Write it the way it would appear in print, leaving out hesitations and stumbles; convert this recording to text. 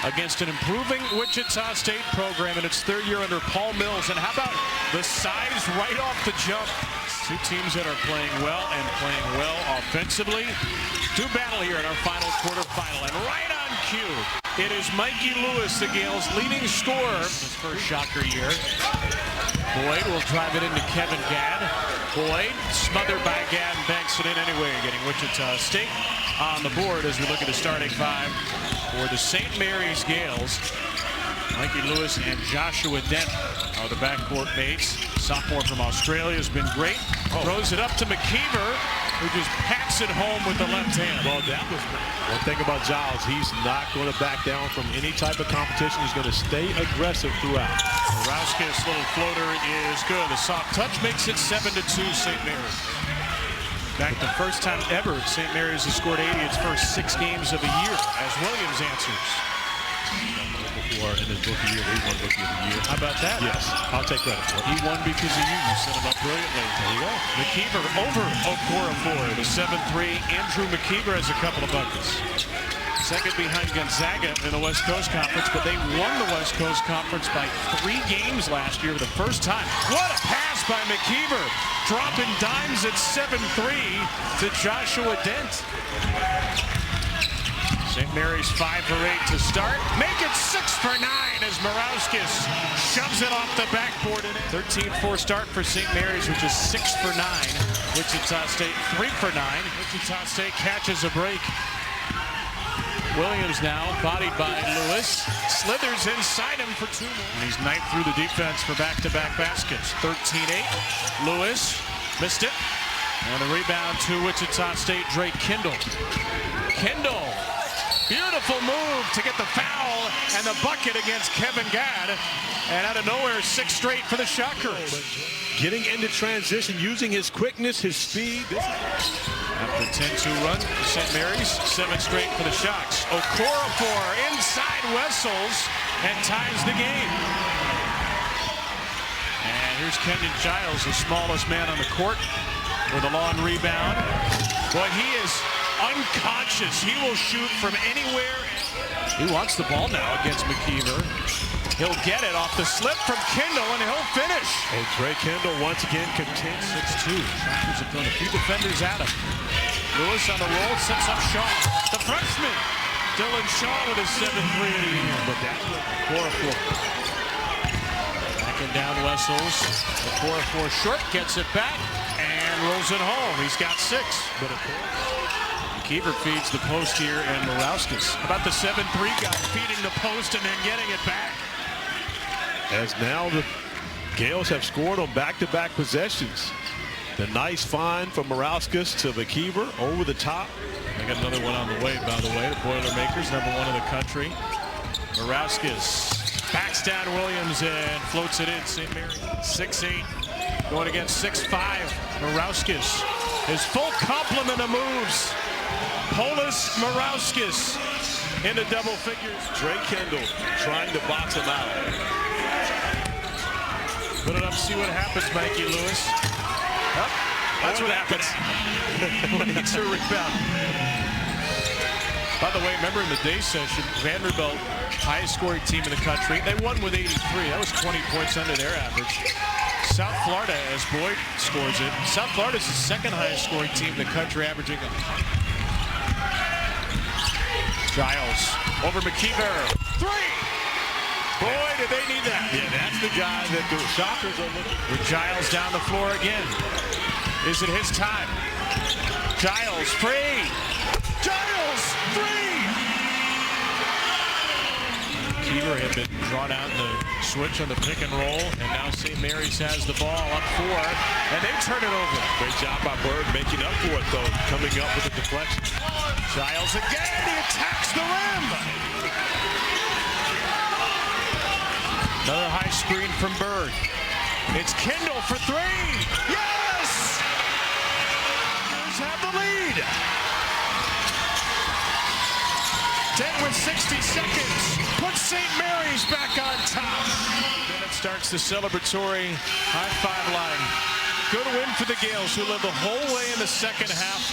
against an improving Wichita State program in its third year under Paul Mills. And how about the size right off the jump? Two teams that are playing well and playing well offensively. Do battle here in our final quarterfinal. And right on cue, it is Mikey Lewis, the Gales' leading scorer. His first shocker year. Boyd will drive it into Kevin Gadd. Boyd smothered by Gadd and banks it in anyway, getting Wichita State on the board as we look at the starting five for the St. Mary's Gales. Mikey Lewis and Joshua Dent are the backcourt mates. Sophomore from Australia has been great. Throws it up to McKeever, who just pats it home with the left hand. Well, that was one thing about Giles. He's not going to back down from any type of competition. He's going to stay aggressive throughout. Rauskis' little floater is good. The soft touch makes it 7-2 St. Mary's. In fact, the first time ever St. Mary's has scored 80 its first 6 games of the year as Williams answers. Before in his rookie year, he won Rookie of the Year. How about that? Yes, I'll take credit for it. He won because of you. You set him up brilliantly. There you go. McKeever over Okorafor. The 7-3. Andrew McKeever has a couple of buckets. Second behind Gonzaga in the West Coast Conference, but they won the West Coast Conference by 3 games last year for the first time. What a pass by McKeever. Dropping dimes at 7-3 to Joshua Dent. St. Mary's 5 for 8 to start. Make it 6 for 9 as Morauskis shoves it off the backboard. 13-4 start for St. Mary's, which is 6 for 9. Wichita State 3 for 9. Wichita State catches a break. Williams now, bodied by Lewis, slithers inside him for 2 more. And he's knifed through the defense for back-to-back baskets. 13-8. Lewis missed it. And a rebound to Wichita State, Drake Kindle. Kindle. Beautiful move to get the foul and the bucket against Kevin Gadd. And out of nowhere, 6 straight for the Shockers. Getting into transition, using his quickness, his speed. After 10-2 run for St. Mary's, 7 straight for the Shocks. Okorafor inside Wessels and ties the game. And here's Kenyon Giles, the smallest man on the court, with a long rebound. Boy, he is unconscious. He will shoot from anywhere. He wants the ball now against McKeever. He'll get it off the slip from Kindle, and he'll finish. And Drake Kindle once again continues. 6-2. Shockers have thrown a few defenders at him. Lewis on the roll, sets up Shaw. The freshman, Dylan Shaw with his 7-3 of the year. But that's Okorafor. Backing down Wessels. Okorafor short, gets it back, and rolls it home. He's got 6. But of course, McKeever feeds the post here, and Morauskis. How about the 7-3 guy feeding the post and then getting it back? As now the Gales have scored on back-to-back possessions. The nice find from Morauskis to McKeever over the top. They got another one on the way, by the way. The Boilermakers, #1 in the country. Morauskis backs down Williams and floats it in. St. Mary 6-8 going against 6-5. Morauskis, his full complement of moves. Polis Morauskis into double figures. Drake Kindle trying to box him out. Put it up, see what happens, Mikey Lewis. Oh, that's what happens. Needs a rebound. By the way, remember in the day session, Vanderbilt, highest scoring team in the country. They won with 83. That was 20 points under their average. South Florida, as Boyd scores it. South Florida is the 2nd highest scoring team in the country, averaging a Giles over McKeever. 3! Boy, did they need that. Yeah, that's the guy that the Shockers are looking for. With Giles down the floor again. Is it his time? Giles free. Giles free. McKeever had been drawn out in the switch on the pick and roll, and now St. Mary's has the ball up 4, and they turn it over. Great job by Bird making up for it, though, coming up with a deflection. Giles again, he attacks the rim. Another high screen from Bird. It's Kindle for 3. Yes! Bears have the lead. 10 with 60 seconds. Puts St. Mary's back on top. Then it starts the celebratory high-five line. Good win for the Gales, who led the whole way in the second half.